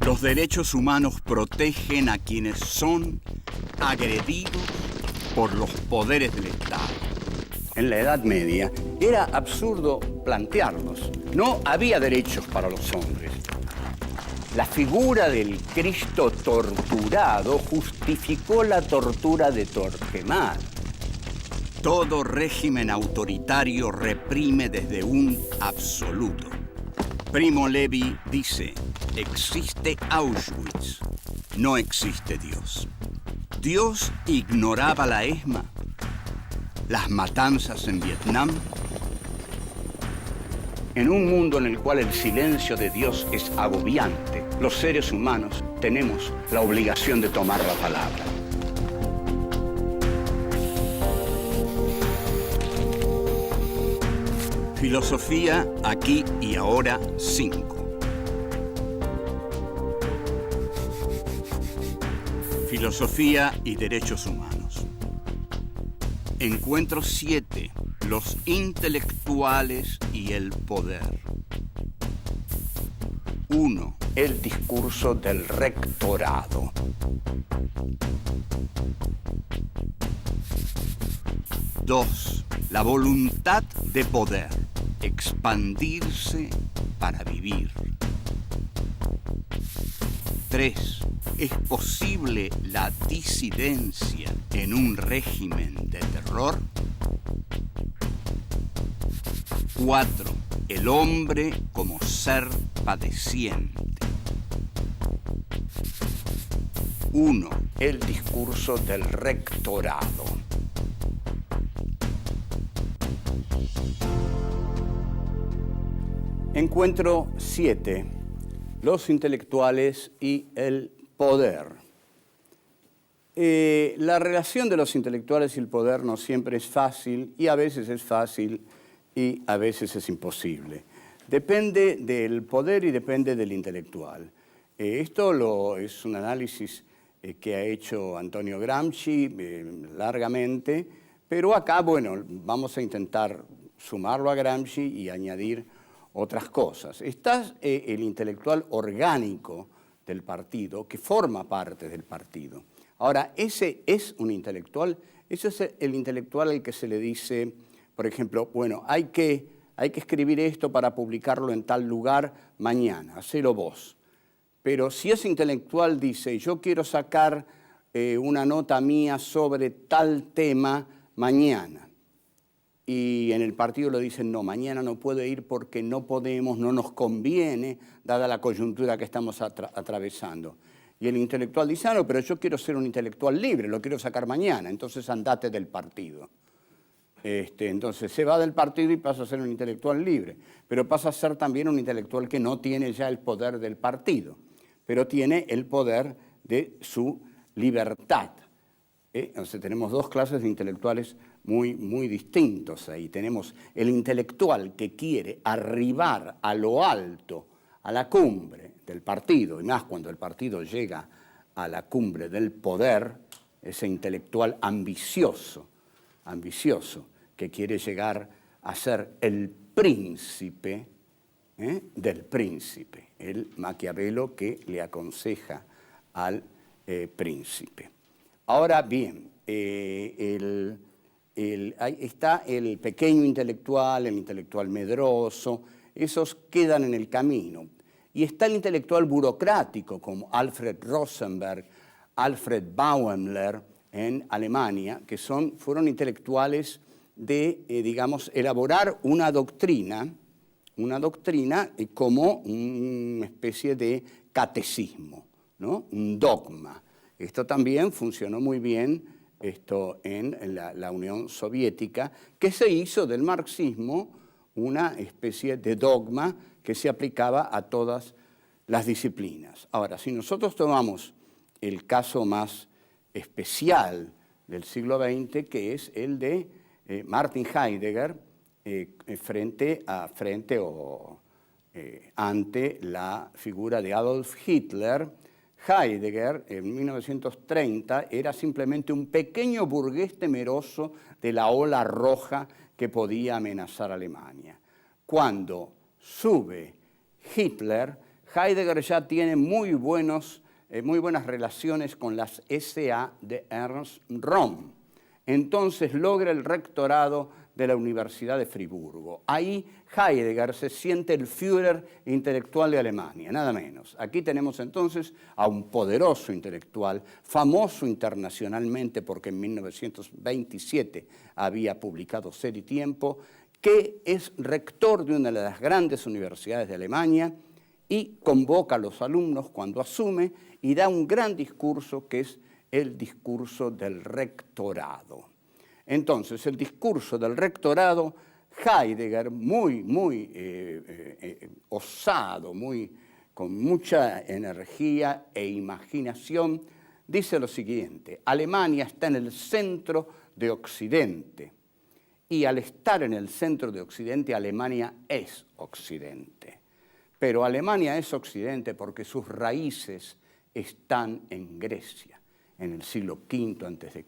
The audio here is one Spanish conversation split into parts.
Los derechos humanos protegen a quienes son agredidos por los poderes del Estado. En la Edad Media era absurdo plantearlos. No había derechos para los hombres. La figura del Cristo torturado justificó la tortura de Torquemada. Todo régimen autoritario reprime desde un absoluto. Primo Levi dice, existe Auschwitz, no existe Dios. Dios ignoraba la ESMA, las matanzas en Vietnam. En un mundo en el cual el silencio de Dios es agobiante, los seres humanos tenemos la obligación de tomar la palabra. Filosofía aquí y ahora 5. Filosofía y derechos humanos. Encuentro 7. Los intelectuales y el poder. 1. El discurso del rectorado. 2. La voluntad de poder. Expandirse para vivir. 3. ¿Es posible la disidencia en un régimen de terror? 4. El hombre como ser padeciente. 1. El discurso del rectorado. Encuentro 7. Los intelectuales y el poder. La relación de los intelectuales y el poder no siempre es fácil, y a veces es fácil y a veces es imposible. Depende del poder y depende del intelectual. Esto es un análisis que ha hecho Antonio Gramsci largamente, pero acá, bueno, vamos a intentar sumarlo a Gramsci y añadir otras cosas. Está el intelectual orgánico del partido, que forma parte del partido. Ahora, ese es un intelectual, ese es el intelectual al que se le dice, por ejemplo, bueno, hay que escribir esto para publicarlo en tal lugar mañana, hacelo vos. Pero si ese intelectual dice, yo quiero sacar una nota mía sobre tal tema mañana, y en el partido le dicen, no, mañana no puede ir porque no podemos, no nos conviene, dada la coyuntura que estamos atravesando. Y el intelectual dice, no, pero yo quiero ser un intelectual libre, lo quiero sacar mañana, entonces andate del partido. Entonces se va del partido y pasa a ser un intelectual libre, pero pasa a ser también un intelectual que no tiene ya el poder del partido, pero tiene el poder de su libertad. Entonces tenemos dos clases de intelectuales muy distintos ahí. Tenemos el intelectual que quiere arribar a lo alto, a la cumbre del partido, y más cuando el partido llega a la cumbre del poder, ese intelectual ambicioso, que quiere llegar a ser el príncipe del príncipe, el Maquiavelo que le aconseja al príncipe. Ahora bien, ahí está el pequeño intelectual, el intelectual medroso, esos quedan en el camino. Y está el intelectual burocrático, como Alfred Rosenberg, Alfred Bauemler en Alemania, que fueron intelectuales de, digamos, elaborar una doctrina como una especie de catecismo, ¿no? Un dogma. Esto también funcionó muy bien en la Unión Soviética, que se hizo del marxismo una especie de dogma que se aplicaba a todas las disciplinas. Ahora, si nosotros tomamos el caso más especial del siglo XX, que es el de Martin Heidegger, ante la figura de Adolf Hitler, Heidegger, en 1930, era simplemente un pequeño burgués temeroso de la ola roja que podía amenazar a Alemania. Cuando sube Hitler, Heidegger ya tiene muy buenas relaciones con las SA de Ernst Röhm. Entonces logra el rectorado de la Universidad de Friburgo. Ahí Heidegger se siente el Führer intelectual de Alemania, nada menos. Aquí tenemos entonces a un poderoso intelectual, famoso internacionalmente porque en 1927 había publicado Ser y Tiempo, que es rector de una de las grandes universidades de Alemania y convoca a los alumnos cuando asume y da un gran discurso que es el discurso del rectorado. Entonces, el discurso del rectorado, Heidegger, muy osado, con mucha energía e imaginación, dice lo siguiente: Alemania está en el centro de Occidente y al estar en el centro de Occidente, Alemania es Occidente. Pero Alemania es Occidente porque sus raíces están en Grecia, en el siglo V a.C.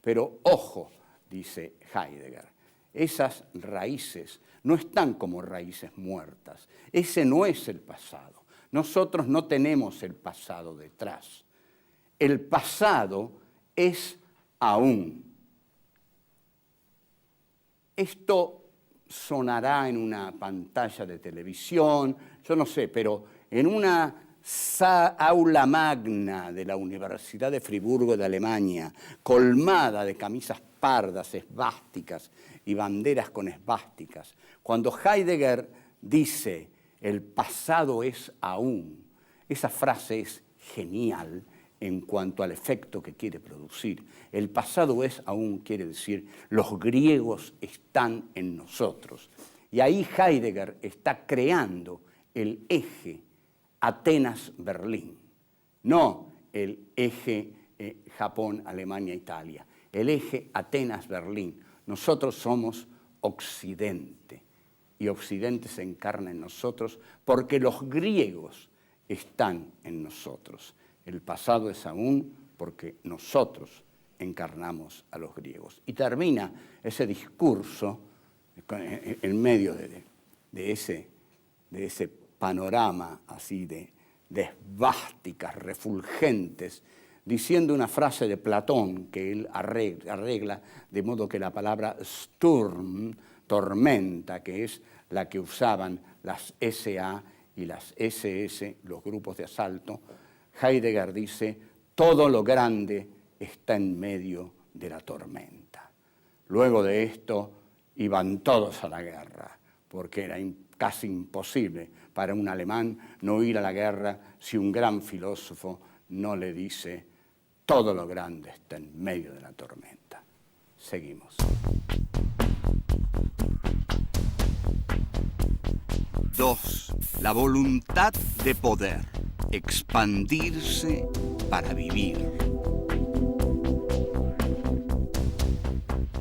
Pero ojo, dice Heidegger, esas raíces no están como raíces muertas. Ese no es el pasado. Nosotros no tenemos el pasado detrás. El pasado es aún. Esto sonará en una pantalla de televisión, yo no sé, pero en una aula magna de la Universidad de Friburgo de Alemania, colmada de camisas pardas, esvásticas y banderas con esvásticas, cuando Heidegger dice el pasado es aún, esa frase es genial en cuanto al efecto que quiere producir. El pasado es aún quiere decir los griegos están en nosotros. Y ahí Heidegger está creando el eje Atenas-Berlín, no el eje Japón-Alemania-Italia, el eje Atenas-Berlín. Nosotros somos Occidente y Occidente se encarna en nosotros porque los griegos están en nosotros. El pasado es aún porque nosotros encarnamos a los griegos. Y termina ese discurso en medio de ese panorama así de esvásticas refulgentes, diciendo una frase de Platón que él arregla de modo que la palabra Sturm, tormenta, que es la que usaban las SA y las SS, los grupos de asalto, Heidegger dice, todo lo grande está en medio de la tormenta. Luego de esto iban todos a la guerra, porque era casi imposible para un alemán no ir a la guerra si un gran filósofo no le dice, todo lo grande está en medio de la tormenta. Seguimos. 2. La voluntad de poder. Expandirse para vivir.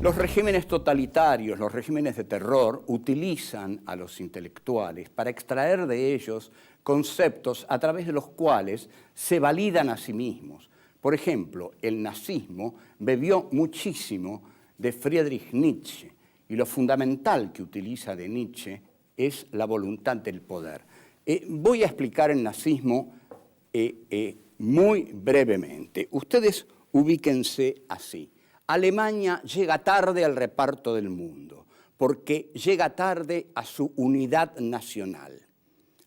Los regímenes totalitarios, los regímenes de terror, utilizan a los intelectuales para extraer de ellos conceptos a través de los cuales se validan a sí mismos. Por ejemplo, el nazismo bebió muchísimo de Friedrich Nietzsche y lo fundamental que utiliza de Nietzsche es la voluntad del poder. Voy a explicar el nazismo muy brevemente. Ustedes ubíquense así. Alemania llega tarde al reparto del mundo porque llega tarde a su unidad nacional.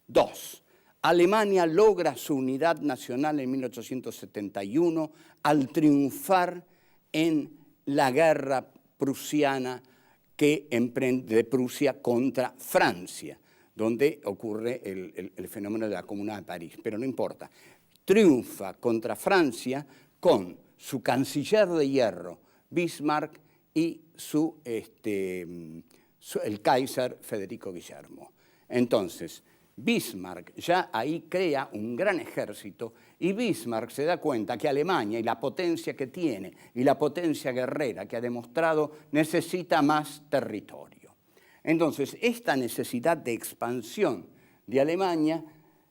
2. Alemania logra su unidad nacional en 1871 al triunfar en la guerra prusiana que emprende Prusia contra Francia, donde ocurre el fenómeno de la Comuna de París, pero no importa. Triunfa contra Francia con su canciller de hierro, Bismarck, y el Kaiser Federico Guillermo. Entonces, Bismarck ya ahí crea un gran ejército y Bismarck se da cuenta que Alemania y la potencia que tiene y la potencia guerrera que ha demostrado necesita más territorio. Entonces, esta necesidad de expansión de Alemania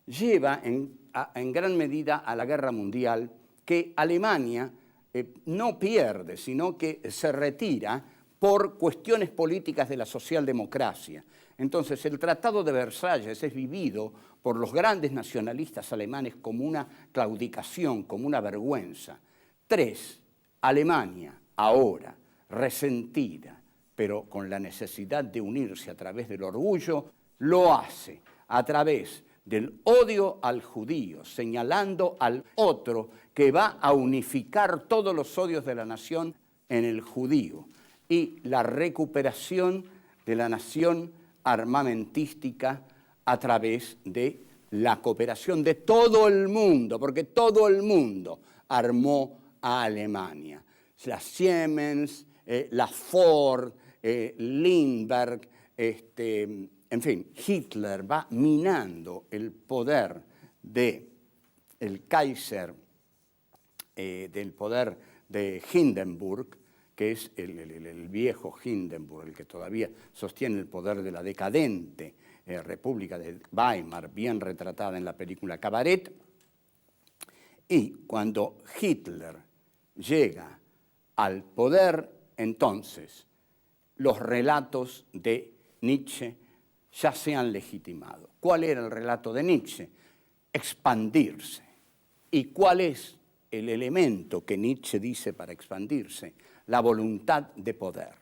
lleva en gran medida a la guerra mundial, que Alemania no pierde, sino que se retira por cuestiones políticas de la socialdemocracia. Entonces, el Tratado de Versalles es vivido por los grandes nacionalistas alemanes como una claudicación, como una vergüenza. 3. Alemania, ahora, resentida, pero con la necesidad de unirse a través del orgullo, lo hace a través del odio al judío, señalando al otro que va a unificar todos los odios de la nación en el judío, y la recuperación de la nación armamentística a través de la cooperación de todo el mundo, porque todo el mundo armó a Alemania. La Siemens, la Ford, Lindbergh, en fin, Hitler va minando el poder del Kaiser, del poder de Hindenburg, que es el viejo Hindenburg, el que todavía sostiene el poder de la decadente República de Weimar, bien retratada en la película Cabaret. Y cuando Hitler llega al poder, entonces los relatos de Nietzsche ya se han legitimado. ¿Cuál era el relato de Nietzsche? Expandirse. ¿Y cuál es el elemento que Nietzsche dice para expandirse? La voluntad de poder.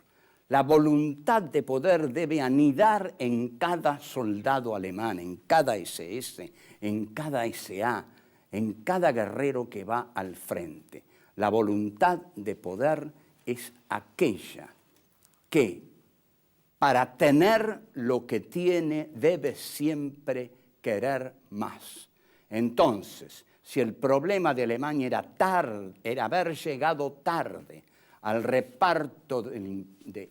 La voluntad de poder debe anidar en cada soldado alemán, en cada SS, en cada SA, en cada guerrero que va al frente. La voluntad de poder es aquella que, para tener lo que tiene, debe siempre querer más. Entonces, si el problema de Alemania era haber llegado tarde al reparto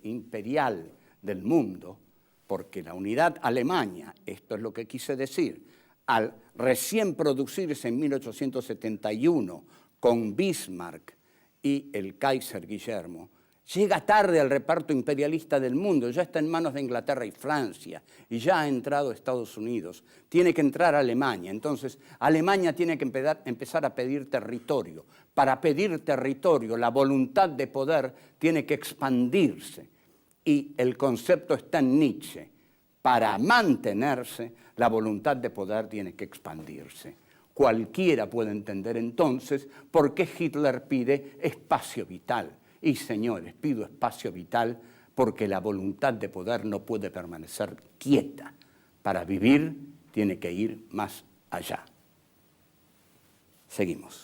imperial del mundo, porque la unidad Alemania, esto es lo que quise decir, al recién producirse en 1871 con Bismarck y el Kaiser Guillermo, llega tarde al reparto imperialista del mundo, ya está en manos de Inglaterra y Francia, y ya ha entrado Estados Unidos, tiene que entrar a Alemania. Entonces, Alemania tiene que empezar a pedir territorio. Para pedir territorio, la voluntad de poder tiene que expandirse, y el concepto está en Nietzsche. Para mantenerse, la voluntad de poder tiene que expandirse. Cualquiera puede entender entonces por qué Hitler pide espacio vital. Y señores, pido espacio vital porque la voluntad de poder no puede permanecer quieta. Para vivir tiene que ir más allá. Seguimos.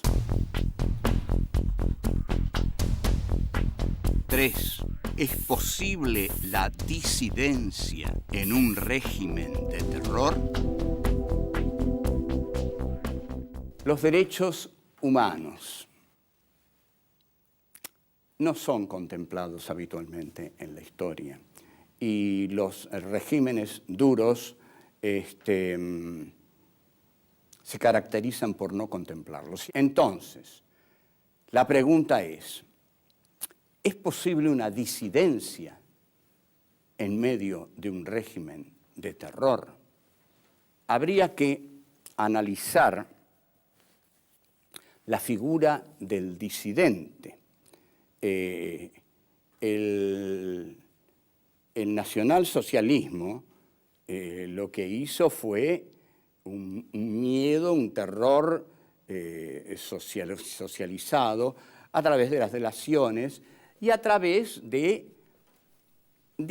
3. ¿Es posible la disidencia en un régimen de terror? Los derechos humanos no son contemplados habitualmente en la historia, y los regímenes duros se caracterizan por no contemplarlos. Entonces, la pregunta ¿es posible una disidencia en medio de un régimen de terror? Habría que analizar la figura del disidente. El nacionalsocialismo lo que hizo fue un miedo, un terror socializado a través de las delaciones y a través de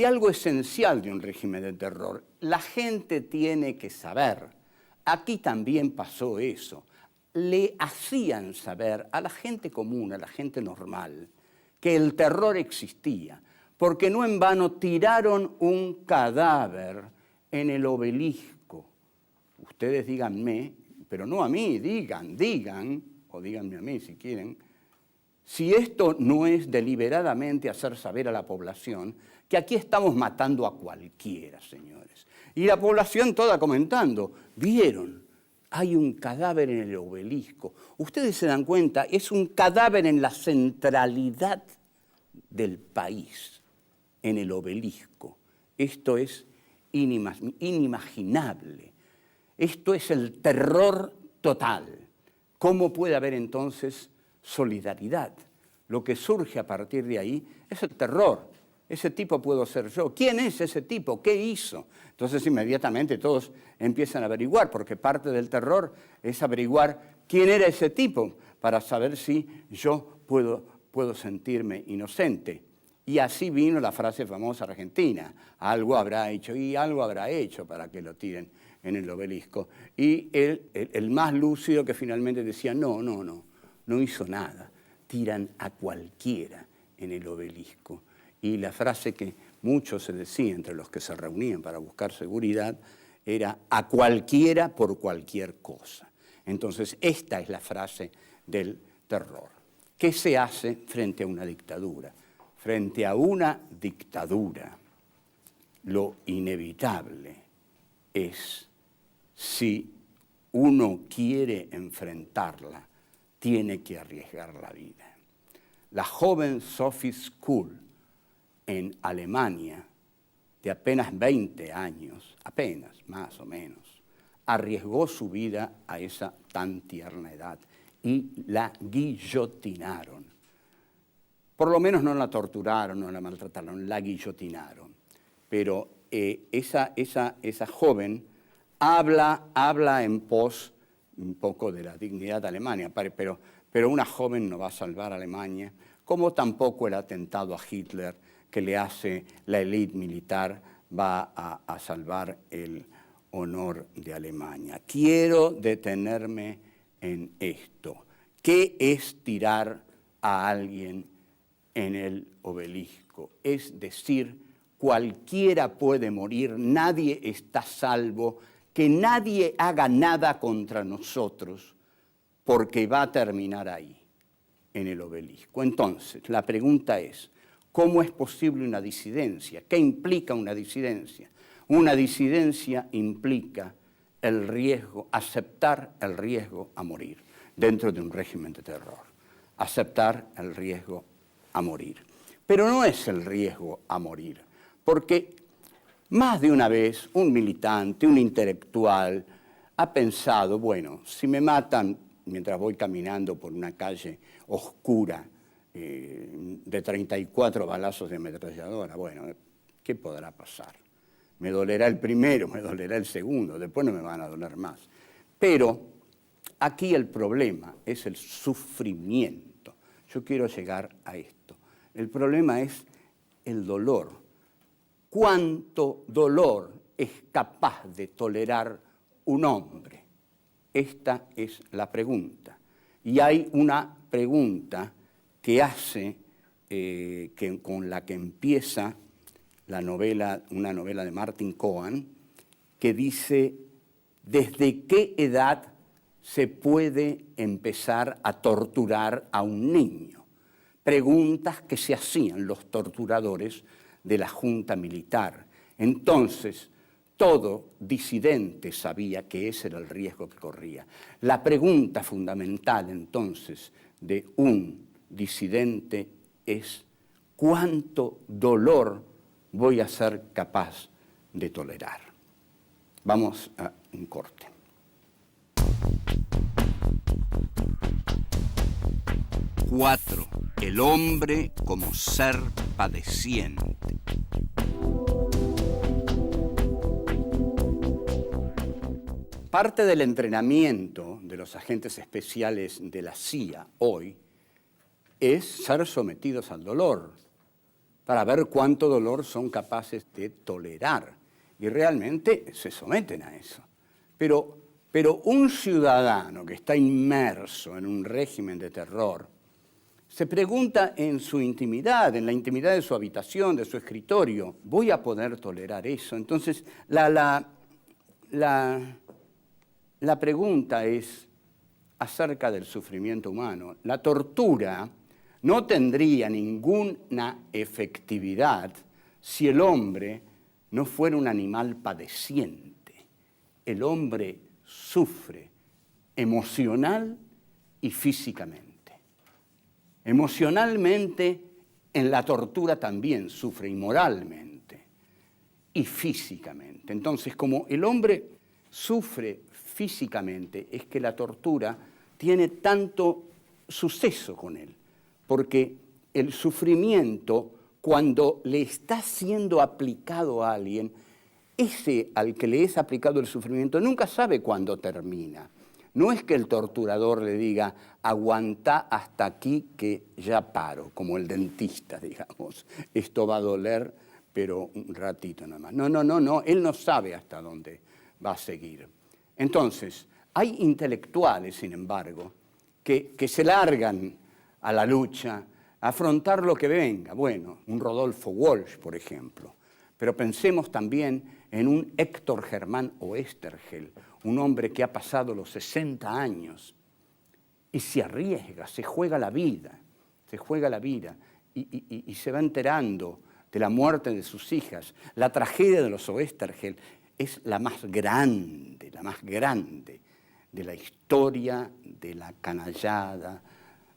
algo esencial de un régimen de terror. La gente tiene que saber. Aquí también pasó eso. Le hacían saber a la gente común, a la gente normal, que el terror existía, porque no en vano tiraron un cadáver en el obelisco. Ustedes díganme, pero no a mí, digan, o díganme a mí si quieren, si esto no es deliberadamente hacer saber a la población que aquí estamos matando a cualquiera, señores. Y la población toda comentando, ¿vieron? Hay un cadáver en el obelisco. Ustedes se dan cuenta, es un cadáver en la centralidad del país, en el obelisco. Esto es inimaginable. Esto es el terror total. ¿Cómo puede haber entonces solidaridad? Lo que surge a partir de ahí es el terror ese tipo puedo ser yo. ¿Quién es ese tipo? ¿Qué hizo? Entonces inmediatamente todos empiezan a averiguar, porque parte del terror es averiguar quién era ese tipo para saber si yo puedo sentirme inocente. Y así vino la frase famosa argentina, algo habrá hecho, y algo habrá hecho para que lo tiren en el obelisco. Y el más lúcido que finalmente decía, no hizo nada, tiran a cualquiera en el obelisco. Y la frase que muchos se decían entre los que se reunían para buscar seguridad era a cualquiera por cualquier cosa. Entonces esta es la frase del terror. ¿Qué se hace frente a una dictadura? Frente a una dictadura, lo inevitable es, si uno quiere enfrentarla, tiene que arriesgar la vida. La joven Sophie Scholl en Alemania, de apenas 20 años, apenas, más o menos, arriesgó su vida a esa tan tierna edad y la guillotinaron. Por lo menos no la torturaron, no la maltrataron, la guillotinaron. Pero esa joven habla en pos un poco de la dignidad de Alemania, pero una joven no va a salvar a Alemania, como tampoco el atentado a Hitler que le hace la élite militar va a salvar el honor de Alemania. Quiero detenerme en esto. ¿Qué es tirar a alguien en el obelisco? Es decir, cualquiera puede morir, nadie está salvo, que nadie haga nada contra nosotros, porque va a terminar ahí, en el obelisco. Entonces, la pregunta es, ¿cómo es posible una disidencia? ¿Qué implica una disidencia? Una disidencia implica el riesgo, aceptar el riesgo a morir dentro de un régimen de terror. Aceptar el riesgo a morir. Pero no es el riesgo a morir, porque más de una vez un militante, un intelectual, ha pensado, bueno, si me matan mientras voy caminando por una calle oscura de 34 balazos de ametralladora, bueno, ¿qué podrá pasar? Me dolerá el primero, me dolerá el segundo, después no me van a doler más. Pero aquí el problema es el sufrimiento. Yo quiero llegar a esto. El problema es el dolor. ¿Cuánto dolor es capaz de tolerar un hombre? Esta es la pregunta. Y hay una pregunta que hace, con la que empieza la novela, una novela de Martin Cohen, que dice, ¿desde qué edad se puede empezar a torturar a un niño? Preguntas que se hacían los torturadores de la Junta Militar. Entonces, todo disidente sabía que ese era el riesgo que corría. La pregunta fundamental, entonces, de un disidente es ¿cuánto dolor voy a ser capaz de tolerar? Vamos a un corte. Cuatro. El hombre como ser padeciente. Parte del entrenamiento de los agentes especiales de la CIA hoy es ser sometidos al dolor, para ver cuánto dolor son capaces de tolerar. Y realmente se someten a eso. Pero un ciudadano que está inmerso en un régimen de terror se pregunta en su intimidad, en la intimidad de su habitación, de su escritorio, ¿voy a poder tolerar eso? Entonces, la pregunta es acerca del sufrimiento humano. La tortura no tendría ninguna efectividad si el hombre no fuera un animal padeciente. El hombre sufre emocional y físicamente. Emocionalmente, en la tortura también sufre, y moralmente, y físicamente. Entonces, como el hombre sufre físicamente, es que la tortura tiene tanto suceso con él, porque el sufrimiento cuando le está siendo aplicado a alguien, ese al que le es aplicado el sufrimiento nunca sabe cuándo termina. No es que el torturador le diga, aguantá hasta aquí que ya paro, como el dentista, digamos. Esto va a doler, pero un ratito nada más. No, él no sabe hasta dónde va a seguir. Entonces, hay intelectuales, sin embargo, que se largan a la lucha, a afrontar lo que venga. Bueno, un Rodolfo Walsh, por ejemplo. Pero pensemos también en un Héctor Germán Oesterheld, un hombre que ha pasado los 60 años y se arriesga, se juega la vida y se va enterando de la muerte de sus hijas. La tragedia de los Oesterheld es la más grande de la historia de la canallada,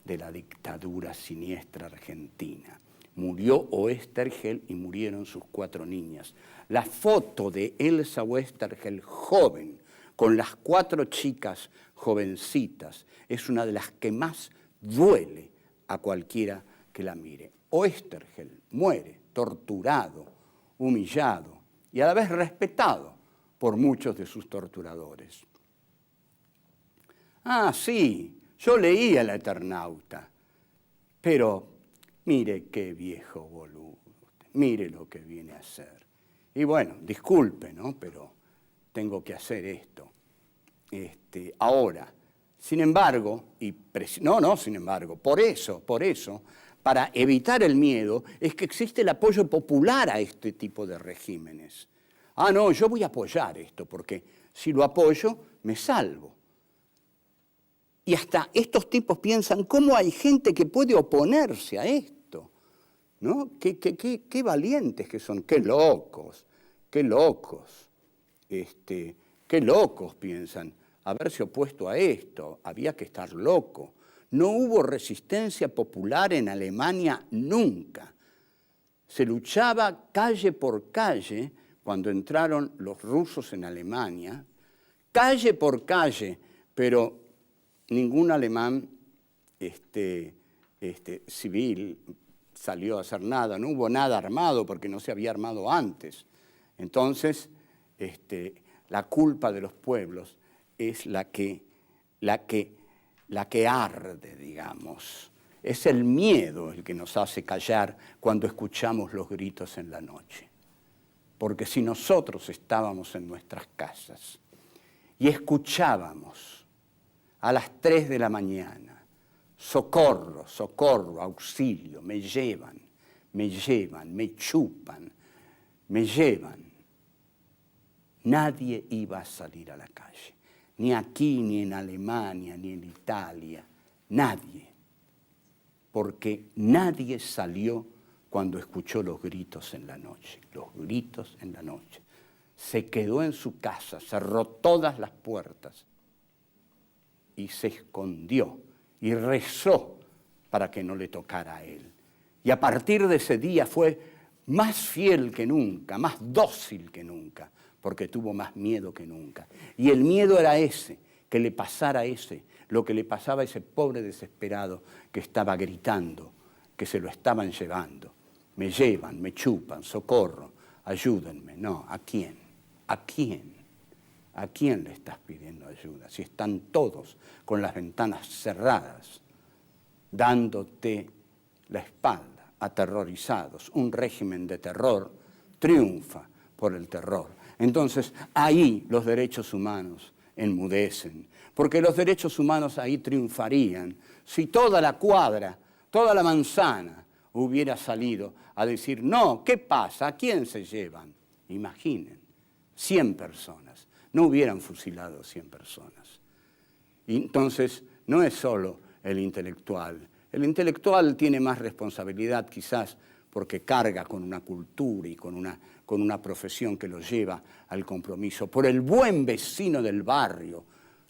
de la dictadura siniestra argentina. Murió Oesterheld y murieron sus 4 niñas. La foto de Elsa Oesterheld joven, con las 4 chicas jovencitas, es una de las que más duele a cualquiera que la mire. Oesterheld muere torturado, humillado y a la vez respetado por muchos de sus torturadores. Ah, sí, yo leía El Eternauta, pero mire qué viejo boludo, mire lo que viene a hacer. Y bueno, disculpe, ¿no? Pero tengo que hacer esto. Ahora, sin embargo, por eso, para evitar el miedo, es que existe el apoyo popular a este tipo de regímenes. Ah, no, yo voy a apoyar esto, porque si lo apoyo, me salvo. Y hasta estos tipos piensan, ¿cómo hay gente que puede oponerse a esto? ¿No? Qué valientes que son, qué locos, qué locos piensan, haberse opuesto a esto, había que estar loco. No hubo resistencia popular en Alemania nunca. Se luchaba calle por calle cuando entraron los rusos en Alemania, calle por calle, pero ningún alemán civil salió a hacer nada, no hubo nada armado porque no se había armado antes. Entonces, la culpa de los pueblos es la que arde, digamos. Es el miedo el que nos hace callar cuando escuchamos los gritos en la noche. Porque si nosotros estábamos en nuestras casas y escuchábamos a las 3 de la mañana, socorro, socorro, auxilio, me llevan, me chupan, me llevan. Nadie iba a salir a la calle, ni aquí, ni en Alemania, ni en Italia, nadie. Porque nadie salió cuando escuchó los gritos en la noche, Se quedó en su casa, cerró todas las puertas y se escondió y rezó para que no le tocara a él. Y a partir de ese día fue más fiel que nunca, más dócil que nunca, porque tuvo más miedo que nunca. Y el miedo era ese, que le pasara lo que le pasaba a ese pobre desesperado que estaba gritando, que se lo estaban llevando. Me llevan, me chupan, socorro, ayúdenme. No, ¿a quién? ¿A quién? ¿A quién le estás pidiendo ayuda? Si están todos con las ventanas cerradas, dándote la espalda, aterrorizados. Un régimen de terror triunfa por el terror. Entonces, ahí los derechos humanos enmudecen, porque los derechos humanos ahí triunfarían si toda la cuadra, toda la manzana hubiera salido a decir, no, ¿qué pasa? ¿A quién se llevan? Imaginen, 100 personas. No hubieran fusilado 100 personas. Y entonces, no es solo el intelectual. El intelectual tiene más responsabilidad quizás porque carga con una cultura y con una profesión que lo lleva al compromiso. Por el buen vecino del barrio,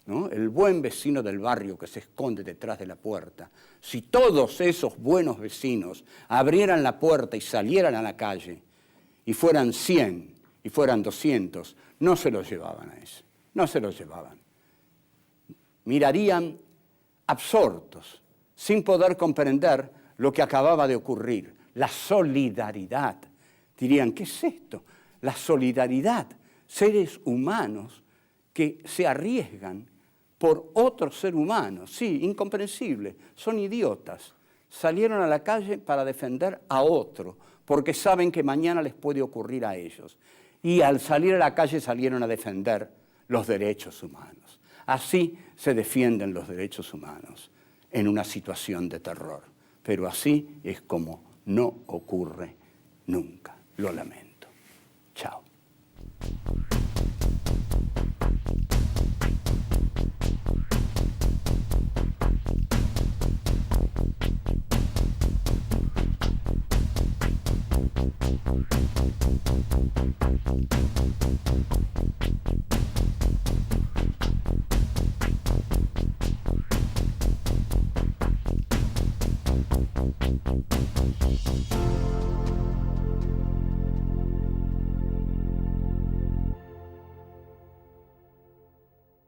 ¿no? El buen vecino del barrio que se esconde detrás de la puerta. Si todos esos buenos vecinos abrieran la puerta y salieran a la calle, y fueran 100, y fueran 200, no se los llevaban a ese, no se los llevaban. Mirarían absortos, sin poder comprender lo que acababa de ocurrir. la solidaridad. Dirían, ¿qué es esto? La solidaridad, seres humanos que se arriesgan por otro ser humano. Sí, incomprensible, son idiotas. Salieron a la calle para defender a otro, porque saben que mañana les puede ocurrir a ellos. Y al salir a la calle salieron a defender los derechos humanos. Así se defienden los derechos humanos en una situación de terror. Pero así es como no ocurre nunca. Lo lamento. Chao.